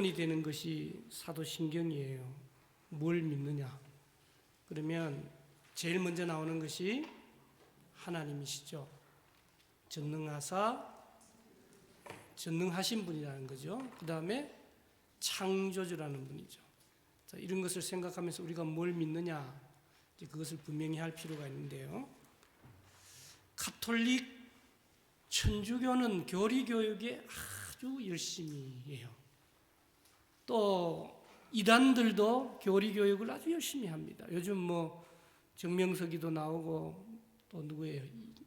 이 되는 것이 사도신경이에요. 뭘 믿느냐? 그러면 제일 먼저 나오는 것이 하나님이시죠. 전능하신 분이라는 거죠. 그 다음에 창조주라는 분이죠. 자, 이런 것을 생각하면서 우리가 뭘 믿느냐, 그것을 분명히 할 필요가 있는데요. 가톨릭 천주교는 교리교육에 아주 열심히 해요. 또 이단들도 교리교육을 아주 열심히 합니다. 요즘 정명석이도 나오고 또 누구예요?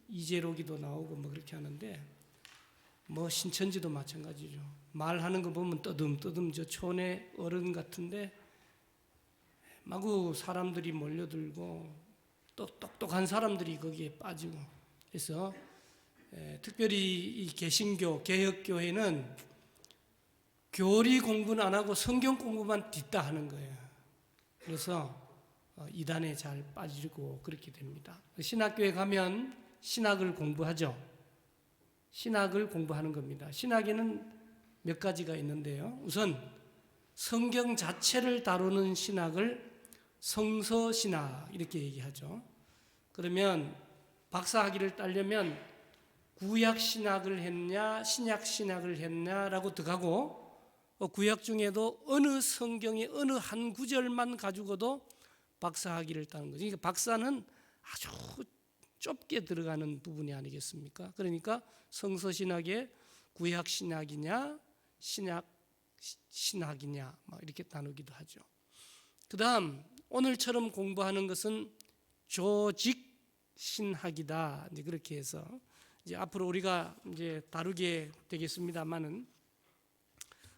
이재록이도 나오고 그렇게 하는데 신천지도 마찬가지죠. 말하는 거 보면 떠듬떠듬 저 촌의 어른 같은데 마구 사람들이 몰려들고 또 똑똑한 사람들이 거기에 빠지고 그래서 특별히 이 개신교, 개혁교회는 교리 공부는 안 하고 성경 공부만 뒷다 하는 거예요. 그래서 이단에 잘 빠지고 그렇게 됩니다. 신학교에 가면 신학을 공부하죠. 신학을 공부하는 겁니다. 신학에는 몇 가지가 있는데요. 우선 성경 자체를 다루는 신학을 성서신학 이렇게 얘기하죠. 그러면 박사학위를 따려면 구약신학을 했냐 신약신학을 했냐라고 들어가고 구약 중에도 어느 성경의 어느 한 구절만 가지고도 박사학위를 따는 거죠. 그러니까 박사는 아주 좁게 들어가는 부분이 아니겠습니까? 그러니까 성서신학의 구약신학이냐 신약신학이냐 이렇게 나누기도 하죠. 그 다음 오늘처럼 공부하는 것은 조직신학이다. 이제 그렇게 해서 이제 앞으로 우리가 이제 다루게 되겠습니다만은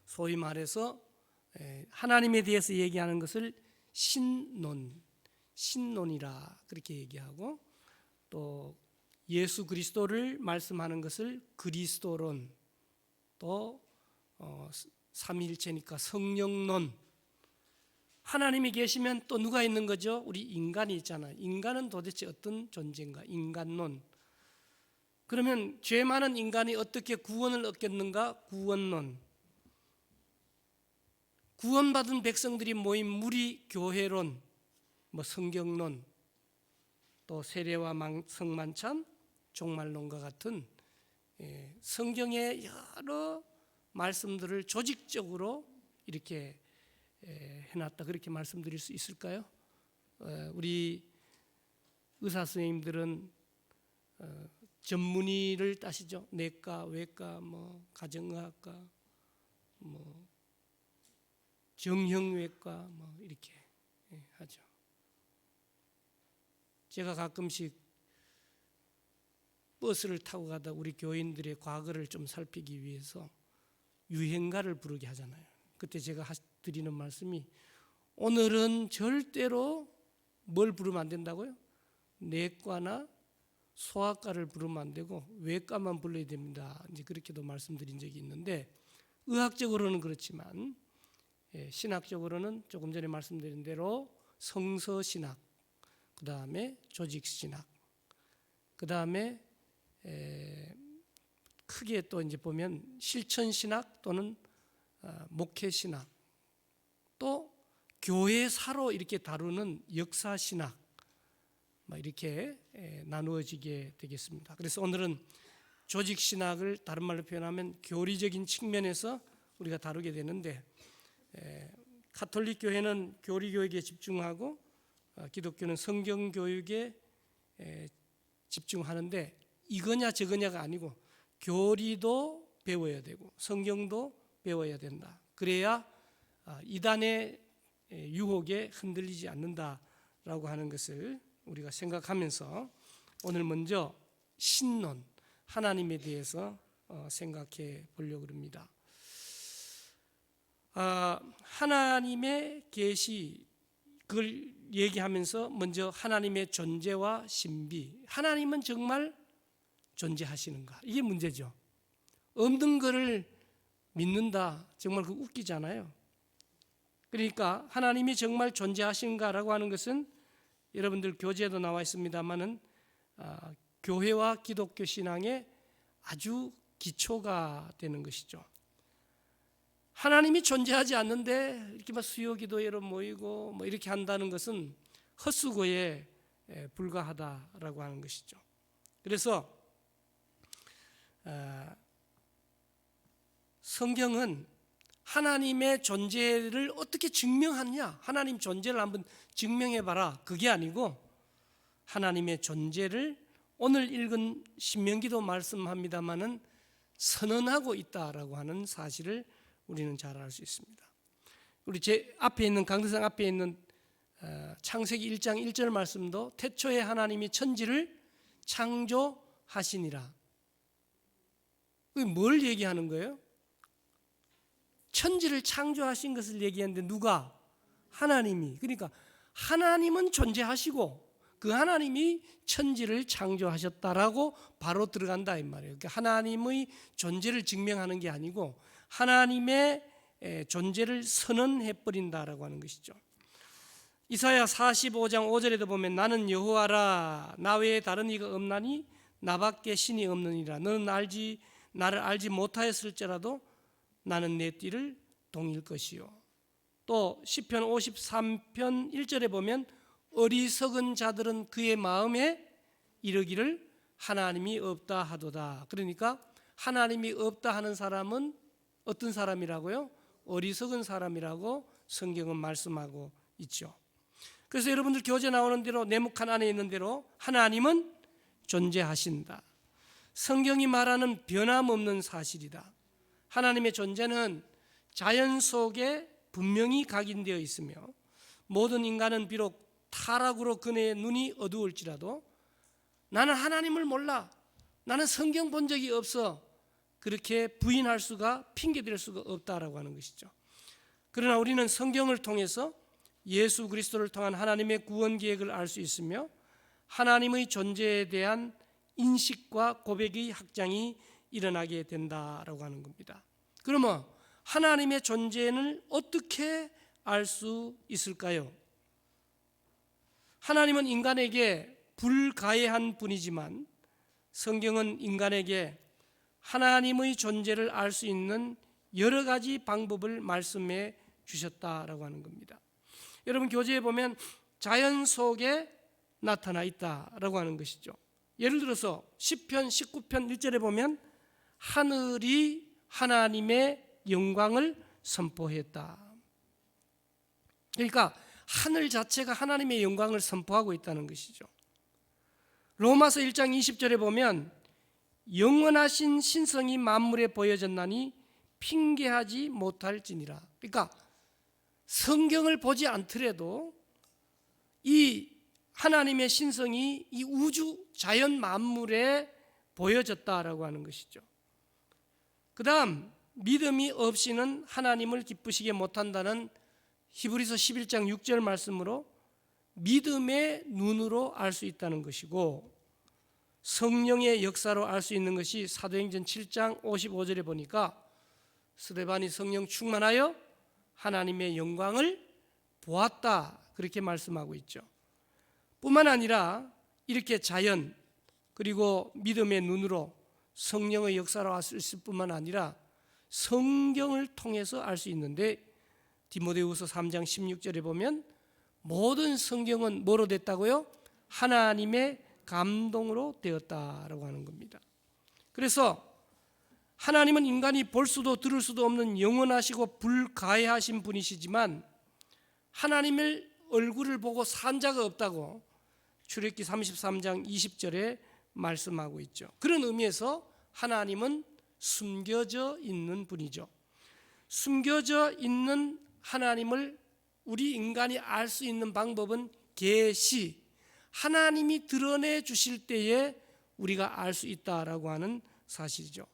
소위 말해서 하나님에 대해서 얘기하는 것을 신론이라 그렇게 얘기하고 또 예수 그리스도를 말씀하는 것을 그리스도론 또 삼위일체니까 성령론 하나님이 계시면 또 누가 있는 거죠? 우리 인간이 있잖아요. 인간은 도대체 어떤 존재인가? 인간론. 그러면 죄 많은 인간이 어떻게 구원을 얻겠는가? 구원론. 구원받은 백성들이 모인 무리 교회론, 성경론, 또 세례와 성만찬, 종말론과 같은 성경의 여러 말씀들을 조직적으로 이렇게 해놨다 그렇게 말씀드릴 수 있을까요? 우리 의사 선생님들은 전문의를 따시죠. 내과, 외과, 가정의학과, 정형외과 이렇게 하죠. 제가 가끔씩 버스를 타고 가다 우리 교인들의 과거를 좀 살피기 위해서 유행가를 부르게 하잖아요. 그때 제가 드리는 말씀이 오늘은 절대로 뭘 부르면 안 된다고요? 내과나 소아과를 부르면 안 되고 외과만 불러야 됩니다. 이제 그렇게도 말씀드린 적이 있는데 의학적으로는 그렇지만 신학적으로는 조금 전에 말씀드린 대로 성서신학, 그 다음에 조직신학, 그 다음에 크게 또 이제 보면 실천신학 또는 목회신학, 또 교회사로 이렇게 다루는 역사신학, 이렇게 나누어지게 되겠습니다. 그래서 오늘은 조직신학을 다른 말로 표현하면 교리적인 측면에서 우리가 다루게 되는데 가톨릭 교회는 교리교육에 집중하고 기독교는 성경교육에 집중하는데 이거냐 저거냐가 아니고 교리도 배워야 되고 성경도 배워야 된다. 그래야 이단의 유혹에 흔들리지 않는다라고 하는 것을 우리가 생각하면서 오늘 먼저 신론, 하나님에 대해서 생각해 보려고 합니다. 하나님의 계시 그걸 얘기하면서 먼저 하나님의 존재와 신비, 하나님은 정말 존재하시는가? 이게 문제죠. 없는 것을 믿는다. 정말 그 웃기잖아요. 그러니까 하나님이 정말 존재하시는가라고 하는 것은 여러분들 교재에도 나와 있습니다만은 교회와 기독교 신앙의 아주 기초가 되는 것이죠. 하나님이 존재하지 않는데 이렇게 막 수요기도회로 모이고 뭐 이렇게 한다는 것은 헛수고에 불과하다라고 하는 것이죠. 그래서 성경은 하나님의 존재를 어떻게 증명하느냐, 하나님 존재를 한번 증명해봐라, 그게 아니고 하나님의 존재를 오늘 읽은 신명기도 말씀합니다마는 선언하고 있다라고 하는 사실을 우리는 잘 알 수 있습니다. 우리 제 앞에 있는 강대상 앞에 있는 창세기 1장 1절 말씀도 태초에 하나님이 천지를 창조하시니라. 그게 뭘 얘기하는 거예요? 천지를 창조하신 것을 얘기하는데 누가? 하나님이. 그러니까 하나님은 존재하시고 그 하나님이 천지를 창조하셨다라고 바로 들어간다 이 말이에요. 그러니까 하나님의 존재를 증명하는 게 아니고 하나님의 존재를 선언해 버린다라고 하는 것이죠. 이사야 45장 5절에도 보면 나는 여호와라 나 외에 다른 이가 없나니 나밖에 신이 없느니라. 너는 나를 알지 못하였을지라도 나는 내 띠를 동일 것이요. 또 시편 53편 1절에 보면 어리석은 자들은 그의 마음에 이르기를 하나님이 없다 하도다. 그러니까 하나님이 없다 하는 사람은 어떤 사람이라고요? 어리석은 사람이라고 성경은 말씀하고 있죠. 그래서 여러분들 교재 나오는 대로 네모칸 안에 있는 대로 하나님은 존재하신다. 성경이 말하는 변함없는 사실이다. 하나님의 존재는 자연 속에 분명히 각인되어 있으며 모든 인간은 비록 타락으로 그네의 눈이 어두울지라도 나는 하나님을 몰라, 나는 성경 본 적이 없어, 그렇게 부인할 수가, 핑계댈 수가 없다라고 하는 것이죠. 그러나 우리는 성경을 통해서 예수 그리스도를 통한 하나님의 구원 계획을 알 수 있으며 하나님의 존재에 대한 인식과 고백의 확장이 일어나게 된다라고 하는 겁니다. 그러면 하나님의 존재는 어떻게 알 수 있을까요? 하나님은 인간에게 불가해한 분이지만 성경은 인간에게 하나님의 존재를 알 수 있는 여러 가지 방법을 말씀해 주셨다라고 하는 겁니다. 여러분 교재에 보면 자연 속에 나타나 있다라고 하는 것이죠. 예를 들어서 시편 19편 1절에 보면 하늘이 하나님의 영광을 선포했다. 그러니까 하늘 자체가 하나님의 영광을 선포하고 있다는 것이죠. 로마서 1장 20절에 보면 영원하신 신성이 만물에 보여졌나니 핑계하지 못할지니라. 그러니까 성경을 보지 않더라도 이 하나님의 신성이 이 우주 자연 만물에 보여졌다라고 하는 것이죠. 그 다음 믿음이 없이는 하나님을 기쁘시게 못한다는 히브리서 11장 6절 말씀으로 믿음의 눈으로 알 수 있다는 것이고, 성령의 역사로 알 수 있는 것이 사도행전 7장 55절에 보니까 스데반이 성령 충만하여 하나님의 영광을 보았다, 그렇게 말씀하고 있죠. 뿐만 아니라 이렇게 자연 그리고 믿음의 눈으로 성령의 역사로 알 수 있을 뿐만 아니라 성경을 통해서 알 수 있는데, 디모데후서 3장 16절에 보면 모든 성경은 뭐로 됐다고요? 하나님의 감동으로 되었다라고 하는 겁니다. 그래서 하나님은 인간이 볼 수도 들을 수도 없는 영원하시고 불가해하신 분이시지만 하나님의 얼굴을 보고 산 자가 없다고 출애굽기 33장 20절에 말씀하고 있죠. 그런 의미에서 하나님은 숨겨져 있는 분이죠. 숨겨져 있는 하나님을 우리 인간이 알 수 있는 방법은 계시, 하나님이 드러내 주실 때에 우리가 알 수 있다라고 하는 사실이죠.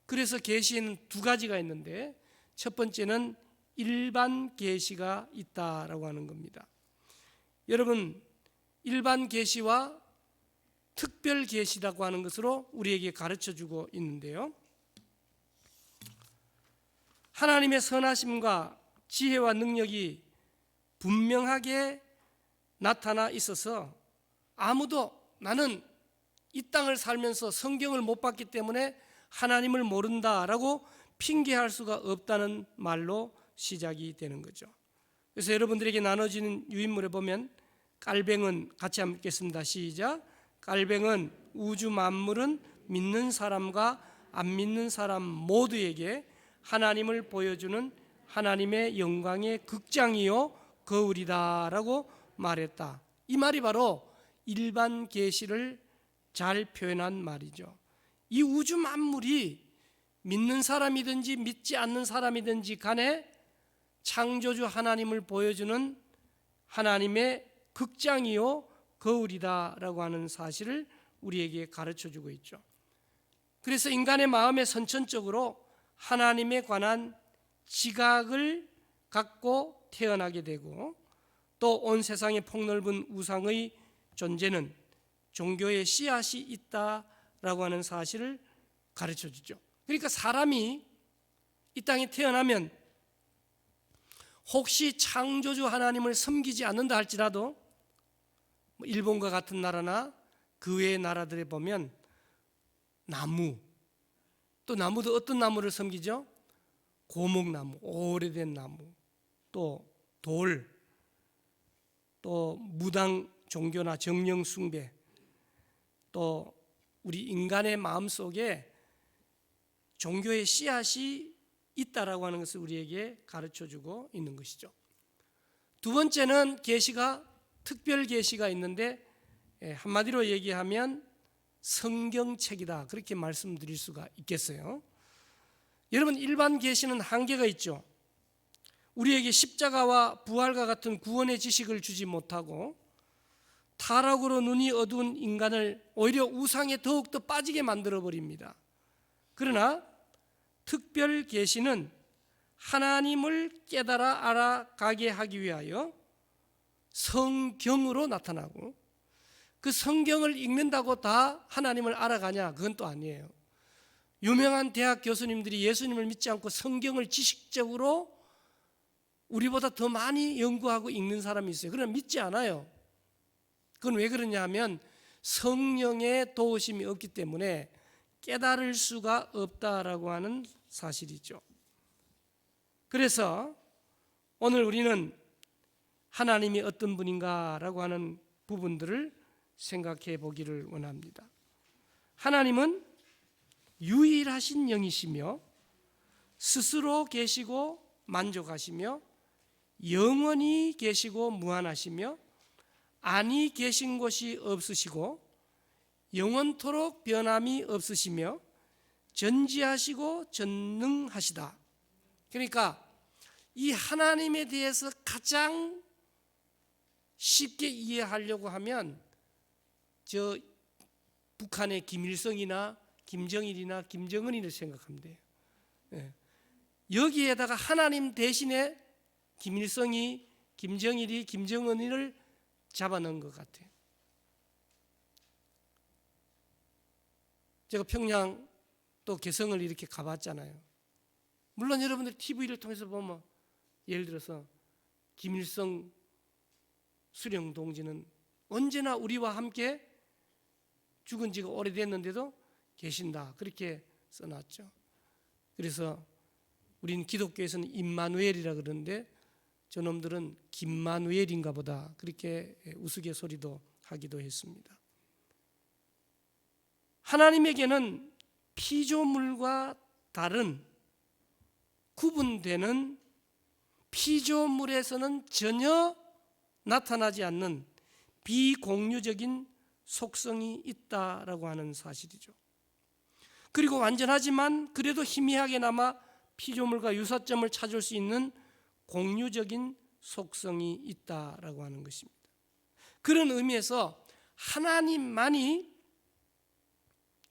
그래서 계시에는 두 가지가 있는데 첫 번째는 일반 계시가 있다라고 하는 겁니다. 여러분, 일반 계시와 특별 계시라고 하는 것으로 우리에게 가르쳐주고 있는데요, 하나님의 선하심과 지혜와 능력이 분명하게 나타나 있어서 아무도 나는 이 땅을 살면서 성경을 못 봤기 때문에 하나님을 모른다라고 핑계할 수가 없다는 말로 시작이 되는 거죠. 그래서 여러분들에게 나눠지는 유인물에 보면 깔뱅은, 같이 한번 읽겠습니다. 시작. 깔뱅은 우주 만물은 믿는 사람과 안 믿는 사람 모두에게 하나님을 보여주는 하나님의 영광의 극장이요 거울이다 라고 말했다. 이 말이 바로 일반 계시를 잘 표현한 말이죠. 이 우주 만물이 믿는 사람이든지 믿지 않는 사람이든지 간에 창조주 하나님을 보여주는 하나님의 극장이요 거울이다 라고 하는 사실을 우리에게 가르쳐주고 있죠. 그래서 인간의 마음에 선천적으로 하나님에 관한 지각을 갖고 태어나게 되고, 또 온 세상의 폭넓은 우상의 존재는 종교의 씨앗이 있다라고 하는 사실을 가르쳐주죠. 그러니까 사람이 이 땅에 태어나면 혹시 창조주 하나님을 섬기지 않는다 할지라도 일본과 같은 나라나 그 외의 나라들에 보면 나무, 또 나무도 어떤 나무를 섬기죠? 고목나무, 오래된 나무, 또 돌, 또 무당 종교나 정령 숭배, 또 우리 인간의 마음속에 종교의 씨앗이 있다라고 하는 것을 우리에게 가르쳐주고 있는 것이죠. 두 번째는 계시가, 특별 계시가 있는데 한마디로 얘기하면 성경책이다, 그렇게 말씀드릴 수가 있겠어요. 여러분, 일반 계시는 한계가 있죠. 우리에게 십자가와 부활과 같은 구원의 지식을 주지 못하고 타락으로 눈이 어두운 인간을 오히려 우상에 더욱더 빠지게 만들어버립니다. 그러나 특별 계시는 하나님을 깨달아 알아가게 하기 위하여 성경으로 나타나고, 그 성경을 읽는다고 다 하나님을 알아가냐? 그건 또 아니에요. 유명한 대학 교수님들이 예수님을 믿지 않고 성경을 지식적으로 우리보다 더 많이 연구하고 읽는 사람이 있어요. 그러나 믿지 않아요. 그건 왜 그러냐 하면 성령의 도우심이 없기 때문에 깨달을 수가 없다라고 하는 사실이죠. 그래서 오늘 우리는 하나님이 어떤 분인가라고 하는 부분들을 생각해 보기를 원합니다. 하나님은 유일하신 영이시며 스스로 계시고 만족하시며 영원히 계시고 무한하시며 아니 계신 곳이 없으시고 영원토록 변함이 없으시며 전지하시고 전능하시다. 그러니까 이 하나님에 대해서 가장 쉽게 이해하려고 하면 저 북한의 김일성이나 김정일이나 김정은이를 생각하면 돼요. 여기에다가 하나님 대신에 김일성이, 김정일이, 김정은이를 잡아넣은 것 같아요. 제가 평양 또 개성을 이렇게 가봤잖아요. 물론 여러분들 TV를 통해서 보면 예를 들어서 김일성 수령 동지는 언제나 우리와 함께 죽은 지가 오래됐는데도 계신다, 그렇게 써놨죠. 그래서 우리는 기독교에서는 임마누엘이라 그러는데 저놈들은 김마누엘인가 보다, 그렇게 우스갯소리도 하기도 했습니다. 하나님에게는 피조물과 다른 구분되는, 피조물에서는 전혀 나타나지 않는 비공유적인 속성이 있다라고 하는 사실이죠. 그리고 완전하지만 그래도 희미하게나마 피조물과 유사점을 찾을 수 있는 공유적인 속성이 있다라고 하는 것입니다. 그런 의미에서 하나님만이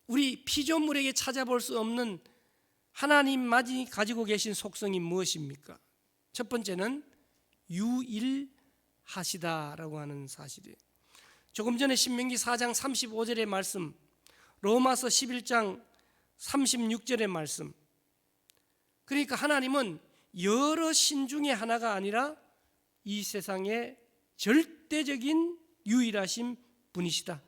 우리 피조물에게 찾아볼 수 없는 하나님만이 가지고 계신 속성이 무엇입니까? 첫 번째는 유일하시다라고 하는 사실이에요. 조금 전에 신명기 4장 35절의 말씀, 로마서 11장 36절의 말씀, 그러니까 하나님은 여러 신 중에 하나가 아니라 이 세상의 절대적인 유일하신 분이시다.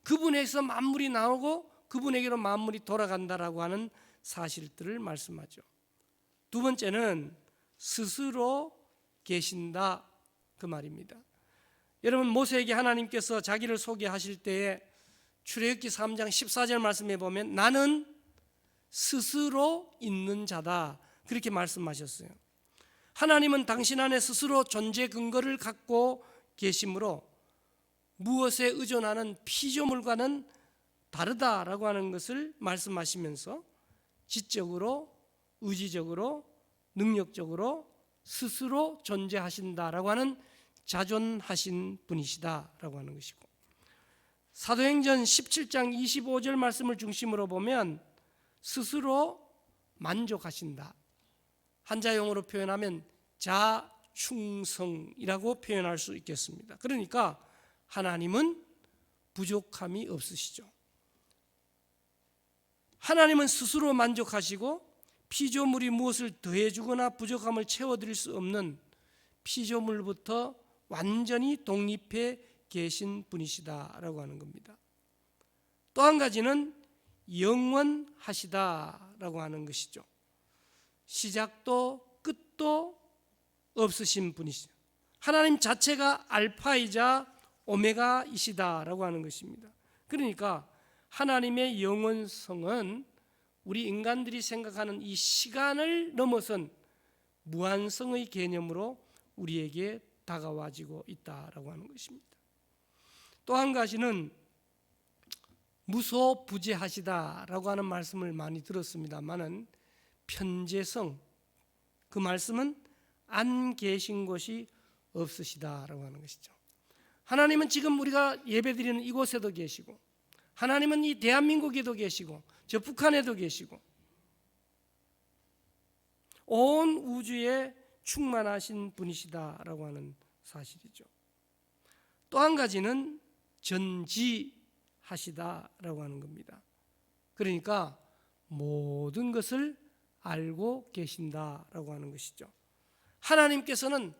그분에서 만물이 나오고 그분에게로 만물이 돌아간다라고 하는 사실들을 말씀하죠. 두 번째는 스스로 계신다, 그 말입니다. 여러분, 모세에게 하나님께서 자기를 소개하실 때에 출애굽기 3장 14절 말씀에 보면 나는 스스로 있는 자다, 그렇게 말씀하셨어요. 하나님은 당신 안에 스스로 존재 근거를 갖고 계시므로 무엇에 의존하는 피조물과는 다르다라고 하는 것을 말씀하시면서 지적으로, 의지적으로, 능력적으로 스스로 존재하신다라고 하는 자존하신 분이시다라고 하는 것이고, 사도행전 17장 25절 말씀을 중심으로 보면 스스로 만족하신다, 한자용어로 표현하면 자충성이라고 표현할 수 있겠습니다. 그러니까 하나님은 부족함이 없으시죠. 하나님은 스스로 만족하시고 피조물이 무엇을 더해주거나 부족함을 채워드릴 수 없는 피조물부터 완전히 독립해 계신 분이시다라고 하는 겁니다. 또 한 가지는 영원하시다라고 하는 것이죠. 시작도 끝도 없으신 분이시죠. 하나님 자체가 알파이자 오메가이시다라고 하는 것입니다. 그러니까 하나님의 영원성은 우리 인간들이 생각하는 이 시간을 넘어선 무한성의 개념으로 우리에게 다가와지고 있다라고 하는 것입니다. 또 한 가지는 무소부재하시다라고 하는 말씀을 많이 들었습니다만은 편재성, 그 말씀은 안 계신 곳이 없으시다라고 하는 것이죠. 하나님은 지금 우리가 예배드리는 이곳에도 계시고, 하나님은 이 대한민국에도 계시고, 저 북한에도 계시고, 온 우주에 충만하신 분이시다라고 하는 사실이죠. 또 한 가지는 전지하시다라고 하는 겁니다. 그러니까 모든 것을 알고 계신다라고 하는 것이죠. 하나님께서는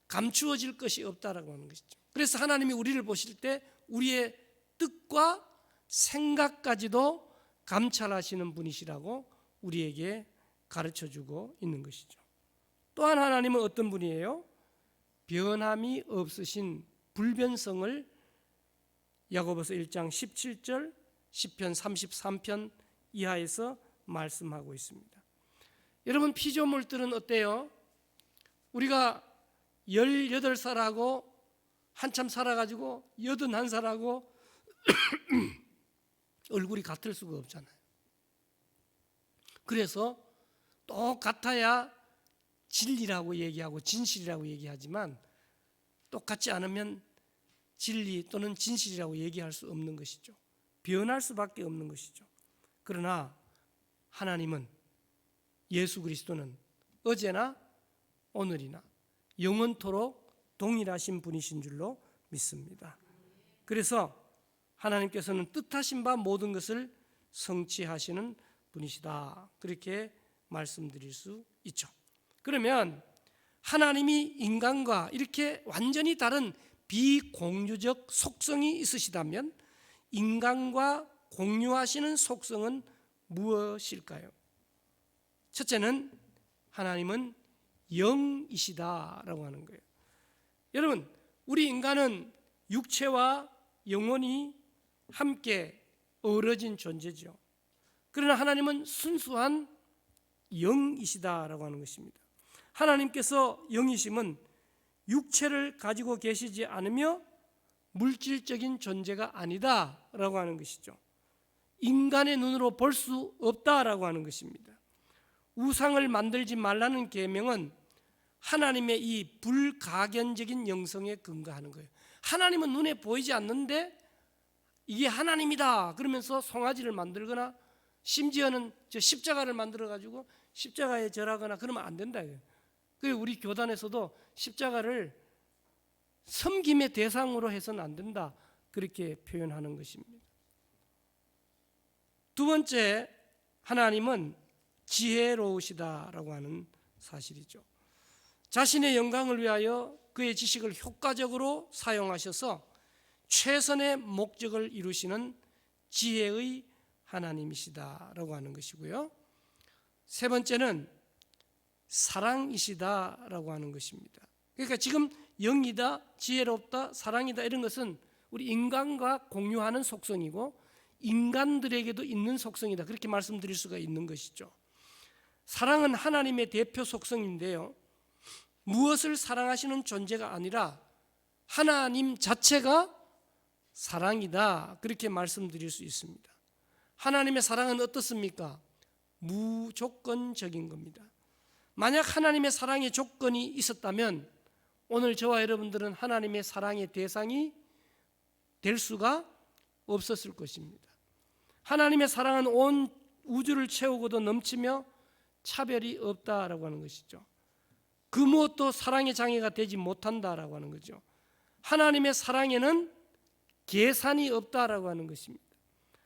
감추어질 것이 없다라고 하는 것이죠. 그래서 하나님이 우리를 보실 때 우리의 뜻과 생각까지도 감찰하시는 분이시라고 우리에게 가르쳐주고 있는 것이죠. 또한 하나님은 어떤 분이에요? 변함이 없으신 불변성을 야고보서 1장 17절, 시편 33편 이하에서 말씀하고 있습니다. 여러분, 피조물들은 어때요? 우리가 18살하고 한참 살아가지고 81살하고 얼굴이 같을 수가 없잖아요. 그래서 똑같아야 진리라고 얘기하고 진실이라고 얘기하지만 똑같지 않으면 진리 또는 진실이라고 얘기할 수 없는 것이죠. 변할 수밖에 없는 것이죠. 그러나 하나님은, 예수 그리스도는 어제나 오늘이나 영원토록 동일하신 분이신 줄로 믿습니다. 그래서 하나님께서는 뜻하신 바 모든 것을 성취하시는 분이시다, 그렇게 말씀드릴 수 있죠. 그러면 하나님이 인간과 이렇게 완전히 다른 비공유적 속성이 있으시다면 인간과 공유하시는 속성은 무엇일까요? 첫째는 하나님은 영이시다라고 하는 거예요. 여러분, 우리 인간은 육체와 영혼이 함께 어우러진 존재죠. 그러나 하나님은 순수한 영이시다라고 하는 것입니다. 하나님께서 영이심은 육체를 가지고 계시지 않으며 물질적인 존재가 아니다라고 하는 것이죠. 인간의 눈으로 볼 수 없다라고 하는 것입니다. 우상을 만들지 말라는 계명은 하나님의 이 불가견적인 영성에 근거하는 거예요. 하나님은 눈에 보이지 않는데 이게 하나님이다 그러면서 송아지를 만들거나 심지어는 저 십자가를 만들어 가지고 십자가에 절하거나 그러면 안 된다. 그리고 우리 교단에서도 십자가를 섬김의 대상으로 해서는 안 된다, 그렇게 표현하는 것입니다. 두 번째, 하나님은 지혜로우시다라고 하는 사실이죠. 자신의 영광을 위하여 그의 지식을 효과적으로 사용하셔서 최선의 목적을 이루시는 지혜의 하나님이시다라고 하는 것이고요. 세 번째는 사랑이시다라고 하는 것입니다. 그러니까 지금 영이다, 지혜롭다, 사랑이다 이런 것은 우리 인간과 공유하는 속성이고 인간들에게도 있는 속성이다, 그렇게 말씀드릴 수가 있는 것이죠. 사랑은 하나님의 대표 속성인데요, 무엇을 사랑하시는 존재가 아니라 하나님 자체가 사랑이다, 그렇게 말씀드릴 수 있습니다. 하나님의 사랑은 어떻습니까? 무조건적인 겁니다. 만약 하나님의 사랑의 조건이 있었다면 오늘 저와 여러분들은 하나님의 사랑의 대상이 될 수가 없었을 것입니다. 하나님의 사랑은 온 우주를 채우고도 넘치며 차별이 없다라고 하는 것이죠. 그 무엇도 사랑의 장애가 되지 못한다라고 하는 거죠. 하나님의 사랑에는 계산이 없다라고 하는 것입니다.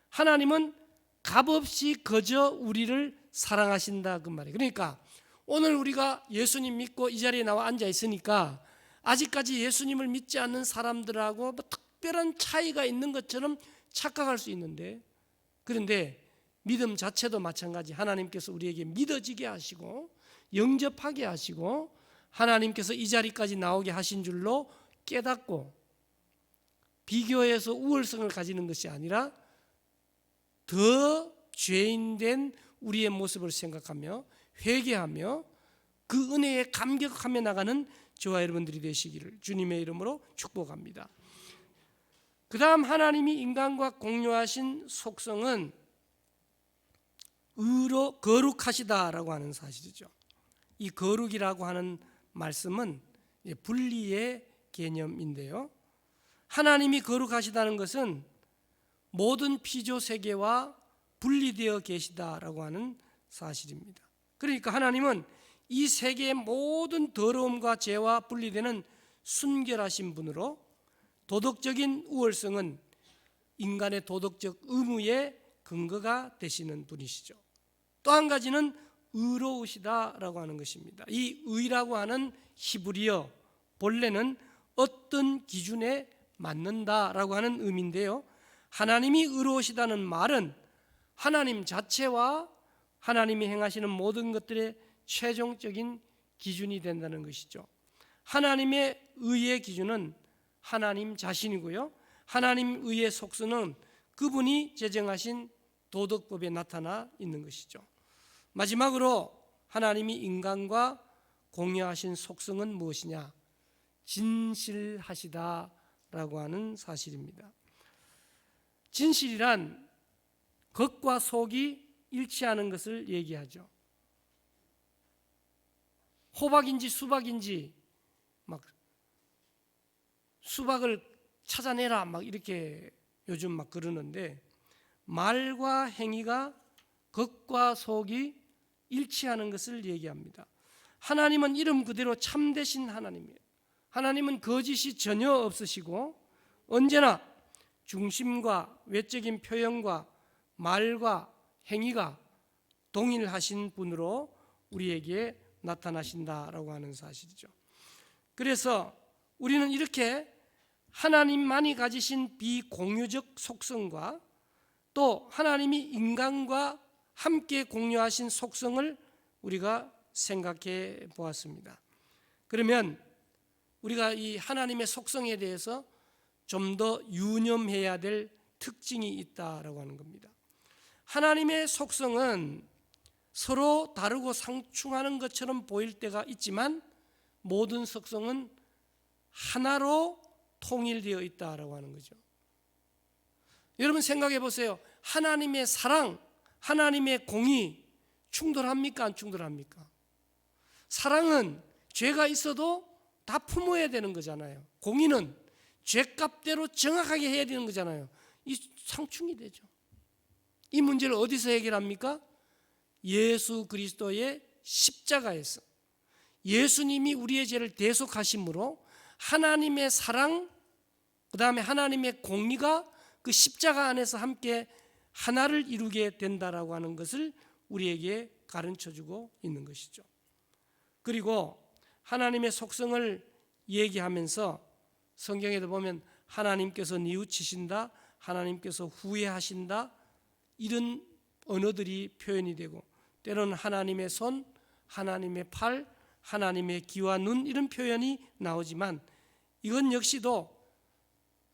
하나님은 값없이 거저 우리를 사랑하신다, 그 말이에요. 그러니까 오늘 우리가 예수님 믿고 이 자리에 나와 앉아 있으니까 아직까지 예수님을 믿지 않는 사람들하고 뭐 특별한 차이가 있는 것처럼 착각할 수 있는데, 그런데 믿음 자체도 마찬가지. 하나님께서 우리에게 믿어지게 하시고 영접하게 하시고 하나님께서 이 자리까지 나오게 하신 줄로 깨닫고 비교해서 우월성을 가지는 것이 아니라 더 죄인된 우리의 모습을 생각하며 회개하며 그 은혜에 감격하며 나가는 저와 여러분들이 되시기를 주님의 이름으로 축복합니다. 그 다음 하나님이 인간과 공유하신 속성은 의로 거룩하시다라고 하는 사실이죠. 이 거룩이라고 하는 말씀은 분리의 개념인데요, 하나님이 거룩하시다는 것은 모든 피조 세계와 분리되어 계시다라고 하는 사실입니다. 그러니까 하나님은 이 세계의 모든 더러움과 죄와 분리되는 순결하신 분으로 도덕적인 우월성은 인간의 도덕적 의무의 근거가 되시는 분이시죠. 또 한 가지는 의로우시다라고 하는 것입니다. 이 의라고 하는 히브리어 본래는 어떤 기준에 맞는다라고 하는 의미인데요, 하나님이 의로우시다는 말은 하나님 자체와 하나님이 행하시는 모든 것들의 최종적인 기준이 된다는 것이죠. 하나님의 의의 기준은 하나님 자신이고요, 하나님 의의 속성은 그분이 제정하신 도덕법에 나타나 있는 것이죠. 마지막으로 하나님이 인간과 공유하신 속성은 무엇이냐? 진실하시다라고 하는 사실입니다. 진실이란 겉과 속이 일치하는 것을 얘기하죠. 호박인지 수박인지 막 수박을 찾아내라 막 이렇게 요즘 막 그러는데, 말과 행위가 겉과 속이 일치하는 것을 얘기합니다. 하나님은 이름 그대로 참되신 하나님이에요. 하나님은 거짓이 전혀 없으시고 언제나 중심과 외적인 표현과 말과 행위가 동일하신 분으로 우리에게 나타나신다라고 하는 사실이죠. 그래서 우리는 이렇게 하나님만이 가지신 비공유적 속성과 또 하나님이 인간과 함께 공유하신 속성을 우리가 생각해 보았습니다. 그러면 우리가 이 하나님의 속성에 대해서 좀 더 유념해야 될 특징이 있다라고 하는 겁니다. 하나님의 속성은 서로 다르고 상충하는 것처럼 보일 때가 있지만 모든 속성은 하나로 통일되어 있다라고 하는 거죠. 여러분 생각해 보세요. 하나님의 사랑, 하나님의 공의 충돌합니까? 안 충돌합니까? 사랑은 죄가 있어도 다 품어야 되는 거잖아요. 공의는 죄값대로 정확하게 해야 되는 거잖아요. 이 상충이 되죠. 이 문제를 어디서 해결합니까? 예수 그리스도의 십자가에서. 예수님이 우리의 죄를 대속하심으로 하나님의 사랑, 그 다음에 하나님의 공의가 그 십자가 안에서 함께 하나를 이루게 된다라고 하는 것을 우리에게 가르쳐주고 있는 것이죠. 그리고 하나님의 속성을 얘기하면서 성경에도 보면 하나님께서 뉘우치신다, 하나님께서 후회하신다, 이런 언어들이 표현이 되고 때로는 하나님의 손, 하나님의 팔, 하나님의 귀와 눈 이런 표현이 나오지만 이건 역시도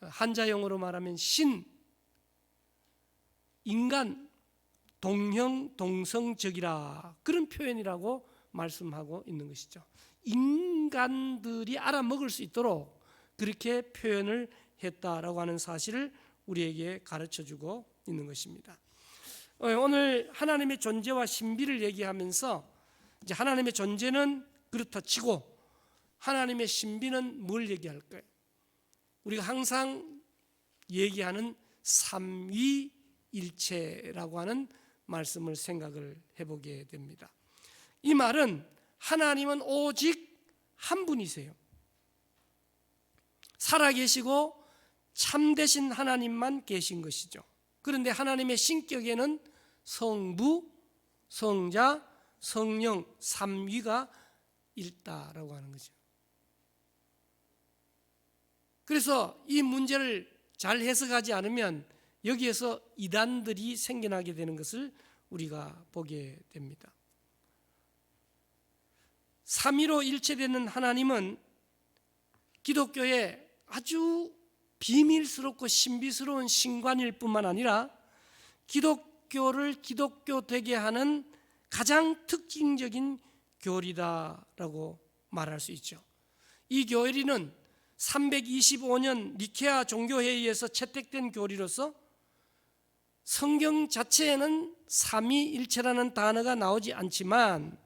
한자용어로 말하면 신, 인간, 동형, 동성적이라 그런 표현이라고 말씀하고 있는 것이죠. 인간들이 알아먹을 수 있도록 그렇게 표현을 했다라고 하는 사실을 우리에게 가르쳐주고 있는 것입니다. 오늘 하나님의 존재와 신비를 얘기하면서 이제 하나님의 존재는 그렇다 치고 하나님의 신비는 뭘 얘기할까요? 우리가 항상 얘기하는 삼위일체라고 하는 말씀을 생각을 해보게 됩니다. 이 말은 하나님은 오직 한 분이세요. 살아계시고 참되신 하나님만 계신 것이죠. 그런데 하나님의 신격에는 성부, 성자, 성령 삼위가 있다라고 하는 거죠. 그래서 이 문제를 잘 해석하지 않으면 여기에서 이단들이 생겨나게 되는 것을 우리가 보게 됩니다. 삼위로 일체되는 하나님은 기독교의 아주 비밀스럽고 신비스러운 신관일 뿐만 아니라 기독교를 기독교 되게 하는 가장 특징적인 교리다라고 말할 수 있죠. 이 교리는 325년 니케아 종교회의에서 채택된 교리로서 성경 자체에는 삼위일체라는 단어가 나오지 않지만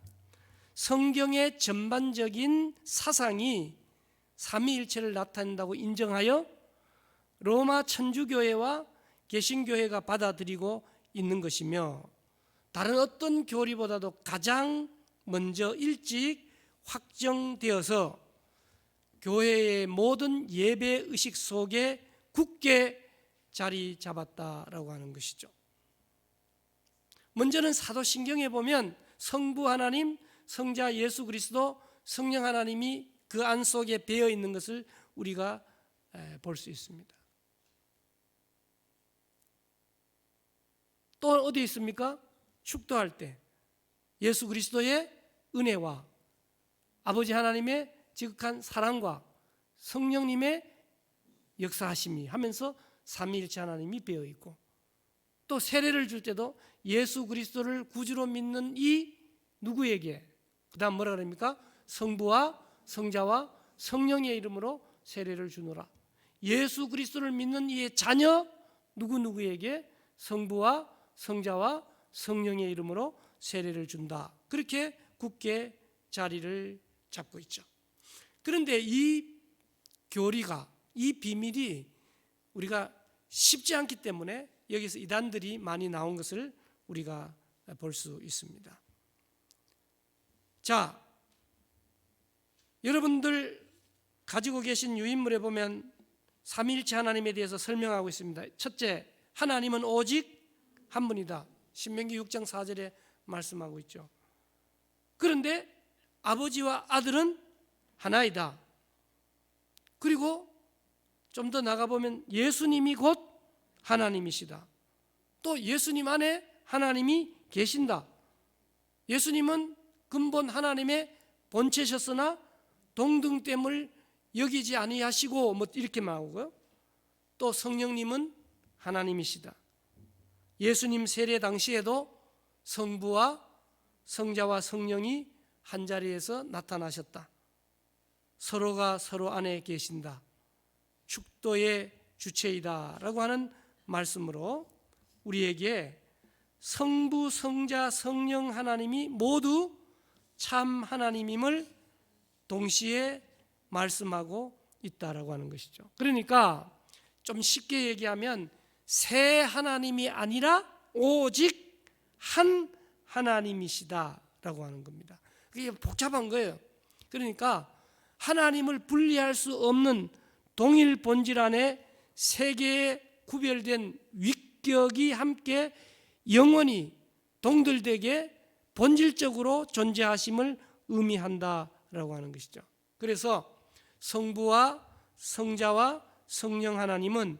성경의 전반적인 사상이 삼위일체를 나타낸다고 인정하여 로마 천주교회와 개신교회가 받아들이고 있는 것이며 다른 어떤 교리보다도 가장 먼저 일찍 확정되어서 교회의 모든 예배 의식 속에 굳게 자리 잡았다라고 하는 것이죠. 먼저는 사도신경에 보면 성부 하나님, 성자 예수 그리스도, 성령 하나님이 그 안 속에 배어 있는 것을 우리가 볼 수 있습니다. 또 어디 있습니까? 축도할 때 예수 그리스도의 은혜와 아버지 하나님의 지극한 사랑과 성령님의 역사하심이 하면서 삼위일체 하나님이 배어 있고, 또 세례를 줄 때도 예수 그리스도를 구주로 믿는 이 누구에게, 그 다음 뭐라 그럽니까? 성부와 성자와 성령의 이름으로 세례를 주노라. 예수 그리스도를 믿는 이의 자녀 누구누구에게 성부와 성자와 성령의 이름으로 세례를 준다. 그렇게 굳게 자리를 잡고 있죠. 그런데 이 교리가, 이 비밀이 우리가 쉽지 않기 때문에 여기서 이단들이 많이 나온 것을 우리가 볼 수 있습니다. 자, 여러분들 가지고 계신 유인물에 보면 삼위일체 하나님에 대해서 설명하고 있습니다. 첫째, 하나님은 오직 한 분이다. 신명기 6장 4절에 말씀하고 있죠. 그런데 아버지와 아들은 하나이다. 그리고 좀 더 나가보면 예수님이 곧 하나님이시다. 또 예수님 안에 하나님이 계신다. 예수님은 근본 하나님의 본체셨으나 동등됨을 여기지 아니하시고 뭐 이렇게 말하고요. 또 성령님은 하나님이시다. 예수님 세례 당시에도 성부와 성자와 성령이 한자리에서 나타나셨다. 서로가 서로 안에 계신다. 축도의 주체이다 라고 하는 말씀으로 우리에게 성부, 성자, 성령 하나님이 모두 참 하나님임을 동시에 말씀하고 있다라고 하는 것이죠. 그러니까 좀 쉽게 얘기하면 세 하나님이 아니라 오직 한 하나님이시다라고 하는 겁니다. 그게 복잡한 거예요. 그러니까 하나님을 분리할 수 없는 동일 본질 안에 세 개의 구별된 위격이 함께 영원히 동들되게 본질적으로 존재하심을 의미한다라고 하는 것이죠. 그래서 성부와 성자와 성령 하나님은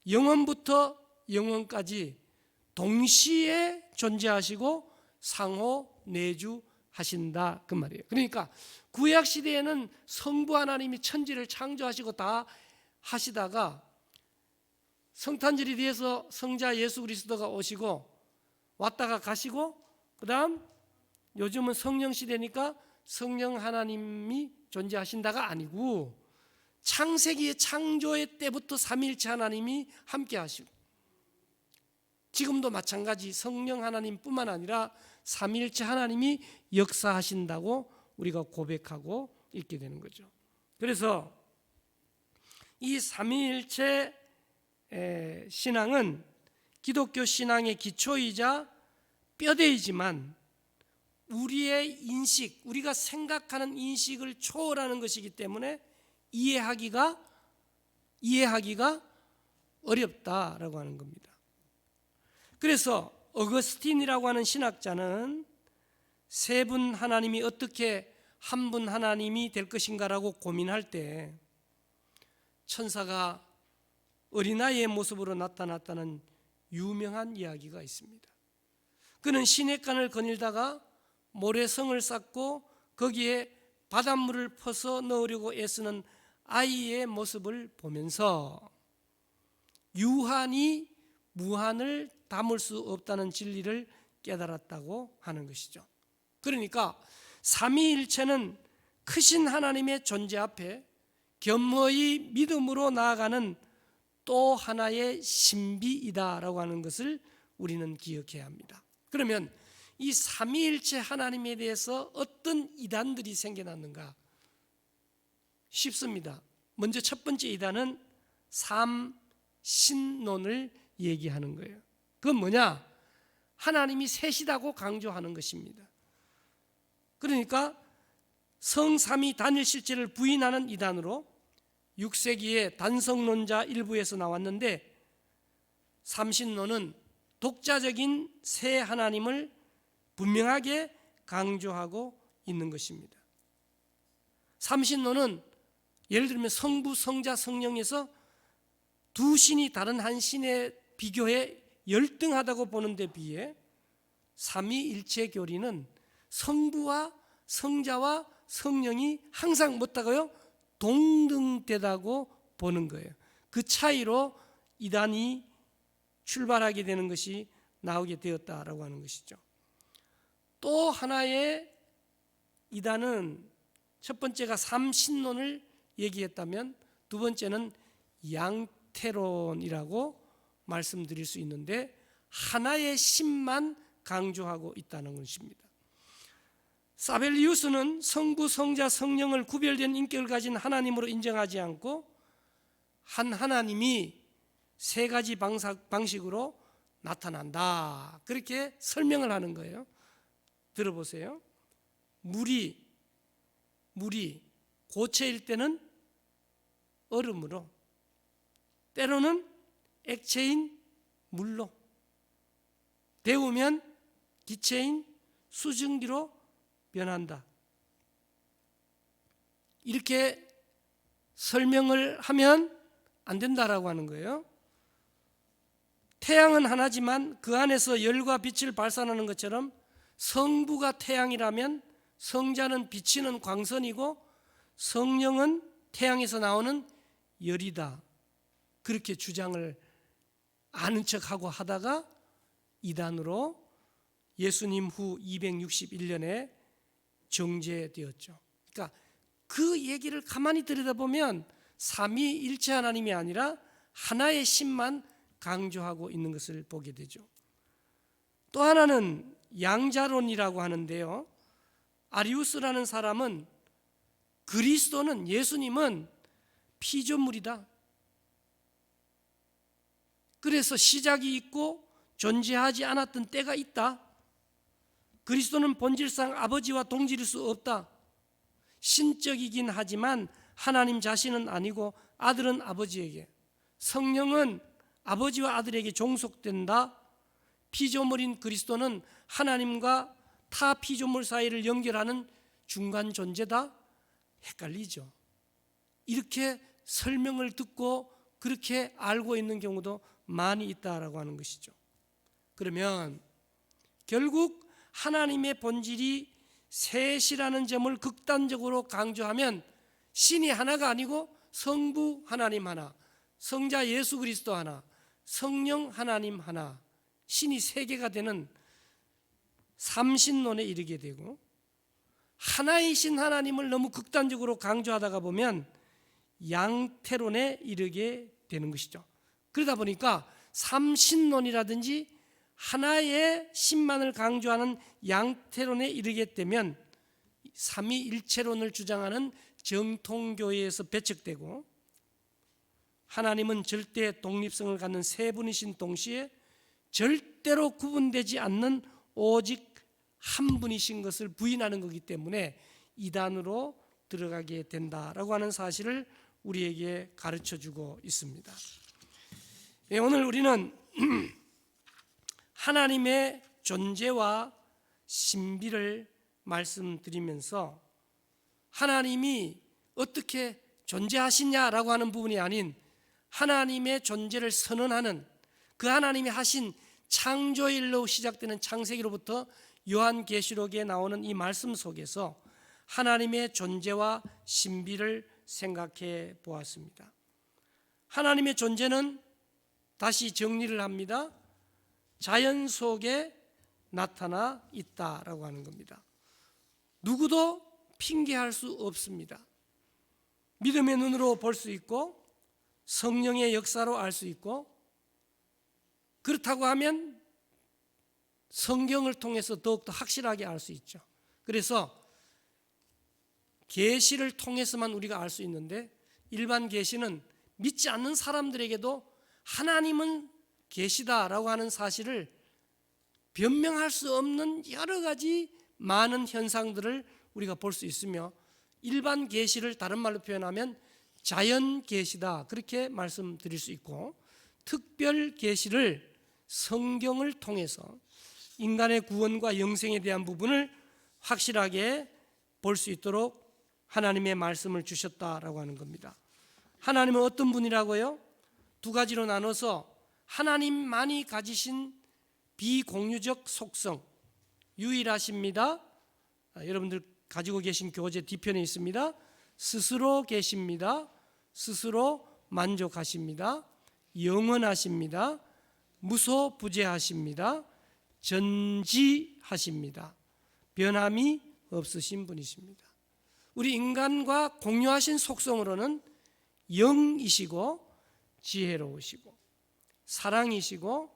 영원부터 영원까지 동시에 존재하시고 상호 내주 하신다 그 말이에요. 그러니까 구약 시대에는 성부 하나님이 천지를 창조하시고 다 하시다가 성탄절이 돼서 성자 예수 그리스도가 오시고 왔다가 가시고, 그 다음 요즘은 성령 시대니까 성령 하나님이 존재하신다가 아니고 창세기의 창조의 때부터 삼위일체 하나님이 함께 하시고, 지금도 마찬가지 성령 하나님뿐만 아니라 삼위일체 하나님이 역사하신다고 우리가 고백하고 있게 되는 거죠. 그래서 이 삼위일체 신앙은 기독교 신앙의 기초이자 뼈대이지만 우리의 인식, 우리가 생각하는 인식을 초월하는 것이기 때문에 이해하기가 어렵다라고 하는 겁니다. 그래서 어거스틴이라고 하는 신학자는 세 분 하나님이 어떻게 한 분 하나님이 될 것인가라고 고민할 때 천사가 어린아이의 모습으로 나타났다는 유명한 이야기가 있습니다. 그는 시냇간을 거닐다가 모래성을 쌓고 거기에 바닷물을 퍼서 넣으려고 애쓰는 아이의 모습을 보면서 유한이 무한을 담을 수 없다는 진리를 깨달았다고 하는 것이죠. 그러니까 삼위일체는 크신 하나님의 존재 앞에 겸허히 믿음으로 나아가는 또 하나의 신비이다라고 하는 것을 우리는 기억해야 합니다. 그러면 이 삼위일체 하나님에 대해서 어떤 이단들이 생겨났는가? 쉽습니다. 먼저 첫 번째 이단은 삼신론을 얘기하는 거예요. 그건 뭐냐? 하나님이 셋이라고 강조하는 것입니다. 그러니까 성삼위 단일실체를 부인하는 이단으로 6세기의 단성론자 일부에서 나왔는데, 삼신론은 독자적인 세 하나님을 분명하게 강조하고 있는 것입니다. 삼신론은 예를 들면 성부, 성자, 성령에서 두 신이 다른 한 신에 비교해 열등하다고 보는 데 비해 삼위일체 교리는 성부와 성자와 성령이 항상 못하고요 동등되다고 보는 거예요. 그 차이로 이단이 출발하게 되는 것이 나오게 되었다라고 하는 것이죠. 또 하나의 이단은 첫 번째가 삼신론을 얘기했다면 두 번째는 양태론이라고 말씀드릴 수 있는데 하나의 신만 강조하고 있다는 것입니다. 사벨리우스는 성부, 성자, 성령을 구별된 인격을 가진 하나님으로 인정하지 않고 한 하나님이 세 가지 방식으로 나타난다, 그렇게 설명을 하는 거예요. 들어보세요. 물이 고체일 때는 얼음으로, 때로는 액체인 물로, 데우면 기체인 수증기로 변한다. 이렇게 설명을 하면 안 된다라고 하는 거예요. 태양은 하나지만 그 안에서 열과 빛을 발산하는 것처럼 성부가 태양이라면 성자는 비치는 광선이고 성령은 태양에서 나오는 열이다, 그렇게 주장을 아는 척하고 하다가 이단으로 예수님 후 261년에 정제되었죠. 그러니까 그 얘기를 가만히 들여다보면 삼위일체 하나님이 아니라 하나의 신만 강조하고 있는 것을 보게 되죠. 또 하나는 양자론이라고 하는데요, 아리우스라는 사람은 그리스도는, 예수님은 피조물이다, 그래서 시작이 있고 존재하지 않았던 때가 있다, 그리스도는 본질상 아버지와 동질일 수 없다, 신적이긴 하지만 하나님 자신은 아니고 아들은 아버지에게, 성령은 아버지와 아들에게 종속된다, 피조물인 그리스도는 하나님과 타 피조물 사이를 연결하는 중간 존재다. 헷갈리죠. 이렇게 설명을 듣고 그렇게 알고 있는 경우도 많이 있다라고 하는 것이죠. 그러면 결국 하나님의 본질이 셋이라는 점을 극단적으로 강조하면 신이 하나가 아니고 성부 하나님 하나, 성자 예수 그리스도 하나, 성령 하나님 하나, 신이 세 개가 되는 삼신론에 이르게 되고, 하나이신 하나님을 너무 극단적으로 강조하다가 보면 양태론에 이르게 되는 것이죠. 그러다 보니까 삼신론이라든지 하나의 신만을 강조하는 양태론에 이르게 되면 삼위일체론을 주장하는 정통교회에서 배척되고, 하나님은 절대 독립성을 갖는 세 분이신 동시에 절대로 구분되지 않는 오직 한 분이신 것을 부인하는 거기 때문에 이단으로 들어가게 된다라고 하는 사실을 우리에게 가르쳐주고 있습니다. 오늘 우리는 하나님의 존재와 신비를 말씀드리면서 하나님이 어떻게 존재하시냐라고 하는 부분이 아닌 하나님의 존재를 선언하는, 그 하나님이 하신 창조일로 시작되는 창세기로부터 요한계시록에 나오는 이 말씀 속에서 하나님의 존재와 신비를 생각해 보았습니다. 하나님의 존재는, 다시 정리를 합니다, 자연 속에 나타나 있다라고 하는 겁니다. 누구도 핑계할 수 없습니다. 믿음의 눈으로 볼 수 있고 성령의 역사로 알 수 있고, 그렇다고 하면 성경을 통해서 더욱더 확실하게 알 수 있죠. 그래서 계시를 통해서만 우리가 알 수 있는데, 일반 계시는 믿지 않는 사람들에게도 하나님은 계시다라고 하는 사실을 변명할 수 없는 여러 가지 많은 현상들을 우리가 볼 수 있으며, 일반 계시를 다른 말로 표현하면 자연 계시다, 그렇게 말씀드릴 수 있고, 특별 계시를 성경을 통해서 인간의 구원과 영생에 대한 부분을 확실하게 볼 수 있도록 하나님의 말씀을 주셨다라고 하는 겁니다. 하나님은 어떤 분이라고요? 두 가지로 나눠서 하나님만이 가지신 비공유적 속성, 유일하십니다. 여러분들 가지고 계신 교재 뒤편에 있습니다. 스스로 계십니다. 스스로 만족하십니다. 영원하십니다. 무소부재하십니다. 전지하십니다. 변함이 없으신 분이십니다. 우리 인간과 공유하신 속성으로는 영이시고 지혜로우시고 사랑이시고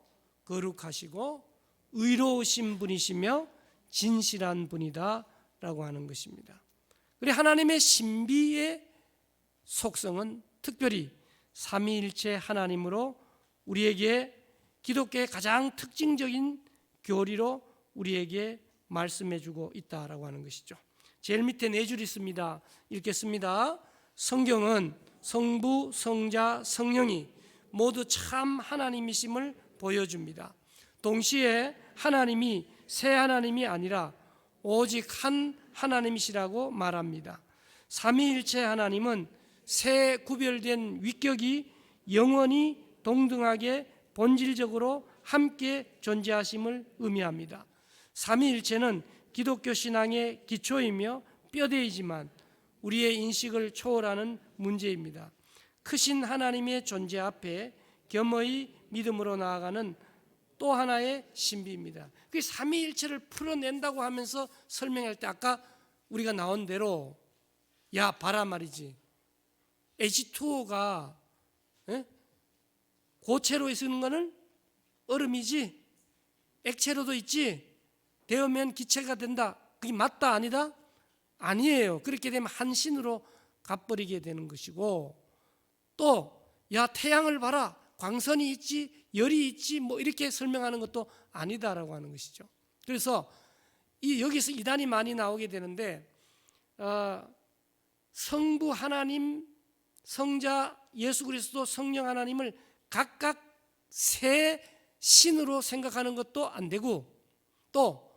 거룩하시고 의로우신 분이시며 진실한 분이다 라고 하는 것입니다. 그리고 하나님의 신비의 속성은 특별히 삼위일체 하나님으로 우리에게 기독교의 가장 특징적인 교리로 우리에게 말씀해주고 있다라고 하는 것이죠. 제일 밑에 네 줄 있습니다. 읽겠습니다. 성경은 성부, 성자, 성령이 모두 참 하나님이심을 보여줍니다. 동시에 하나님이 세 하나님이 아니라 오직 한 하나님이시라고 말합니다. 삼위일체 하나님은 세 구별된 위격이 영원히 동등하게 본질적으로 함께 존재하심을 의미합니다. 삼위일체는 기독교 신앙의 기초이며 뼈대이지만 우리의 인식을 초월하는 문제입니다. 크신 하나님의 존재 앞에 겸허히 믿음으로 나아가는 또 하나의 신비입니다. 그 삼위일체를 풀어낸다고 하면서 설명할 때 아까 우리가 나온 대로 야 봐라 말이지, H2O가 고체로 쓰는 거는 얼음이지 액체로도 있지, 데우면 기체가 된다. 그게 맞다 아니다? 아니에요. 그렇게 되면 한신으로 갚버리게 되는 것이고, 또 야 태양을 봐라, 광선이 있지 열이 있지 뭐 이렇게 설명하는 것도 아니다라고 하는 것이죠. 그래서 여기서 이단이 많이 나오게 되는데, 성부 하나님, 성자 예수 그리스도, 성령 하나님을 각각 세 신으로 생각하는 것도 안 되고 또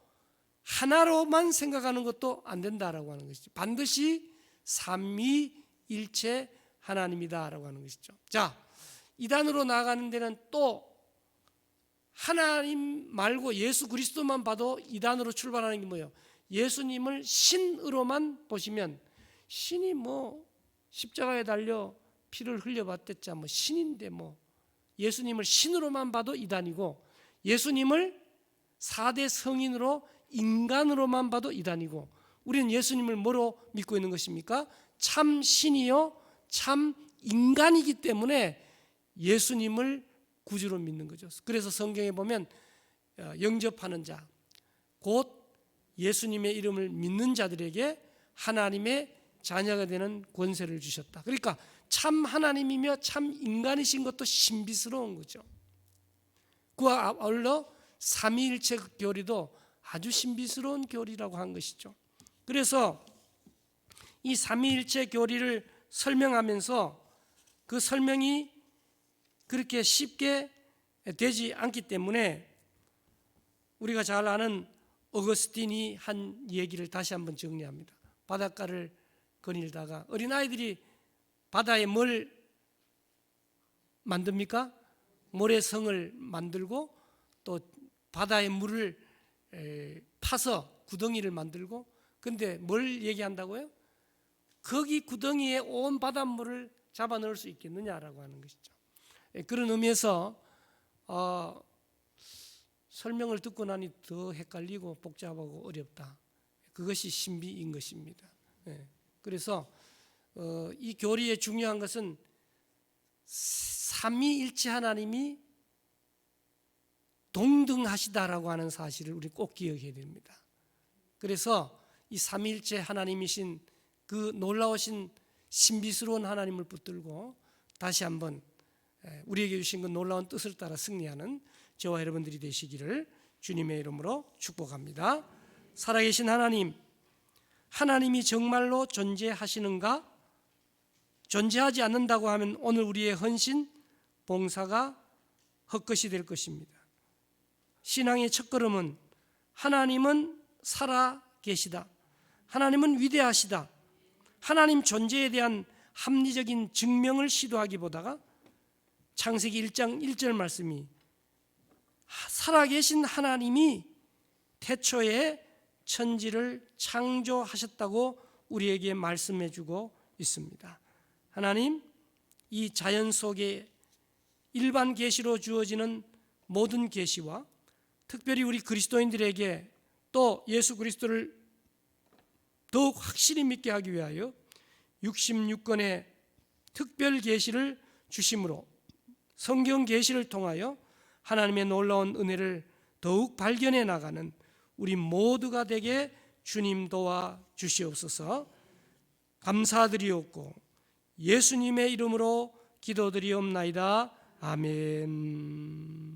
하나로만 생각하는 것도 안 된다라고 하는 것이죠. 반드시 삼위일체 하나님이다라고 하는 것이죠. 자, 이단으로 나아가는 데는 또 하나님 말고 예수 그리스도만 봐도 이단으로 출발하는 게 뭐예요? 예수님을 신으로만 보시면 신이 뭐 십자가에 달려 피를 흘려봤댔자 뭐 신인데 뭐 예수님을 신으로만 봐도 이단이고 예수님을 4대 성인으로 인간으로만 봐도 이단이고 우리는 예수님을 뭐로 믿고 있는 것입니까? 참 신이요 참 인간이기 때문에 예수님을 구주로 믿는 거죠. 그래서 성경에 보면 영접하는 자, 곧 예수님의 이름을 믿는 자들에게 하나님의 자녀가 되는 권세를 주셨다. 그러니까 참 하나님이며 참 인간이신 것도 신비스러운 거죠. 그와 아울러 삼위일체 교리도 아주 신비스러운 교리라고 한 것이죠. 그래서 이 삼위일체 교리를 설명하면서 그 설명이 그렇게 쉽게 되지 않기 때문에 우리가 잘 아는 어거스틴이 한 얘기를 다시 한번 정리합니다. 바닷가를 거닐다가 어린아이들이 바다에 뭘 만듭니까? 모래성을 만들고 또 바다의 물을 파서 구덩이를 만들고 근데 뭘 얘기한다고요? 거기 구덩이에 온 바닷물을 잡아 넣을 수 있겠느냐라고 하는 것이죠. 그런 의미에서 설명을 듣고 나니 더 헷갈리고 복잡하고 어렵다. 그것이 신비인 것입니다. 그래서 이 교리의 중요한 것은 삼위일체 하나님이 동등하시다라고 하는 사실을 우리 꼭 기억해야 됩니다. 그래서 이 삼위일체 하나님이신 그 놀라우신 신비스러운 하나님을 붙들고 다시 한번 우리에게 주신 그 놀라운 뜻을 따라 승리하는 저와 여러분들이 되시기를 주님의 이름으로 축복합니다. 살아계신 하나님, 하나님이 정말로 존재하시는가? 존재하지 않는다고 하면 오늘 우리의 헌신, 봉사가 헛것이 될 것입니다. 신앙의 첫걸음은 하나님은 살아계시다. 하나님은 위대하시다. 하나님 존재에 대한 합리적인 증명을 시도하기보다가 창세기 1장 1절 말씀이 살아계신 하나님이 태초에 천지를 창조하셨다고 우리에게 말씀해주고 있습니다. 하나님, 이 자연 속에 일반 계시로 주어지는 모든 계시와 특별히 우리 그리스도인들에게 또 예수 그리스도를 더욱 확실히 믿게 하기 위하여 66권의 특별 계시를 주심으로 성경 계시를 통하여 하나님의 놀라운 은혜를 더욱 발견해 나가는 우리 모두가 되게 주님 도와 주시옵소서. 감사드리옵고 예수님의 이름으로 기도드리옵나이다. 아멘.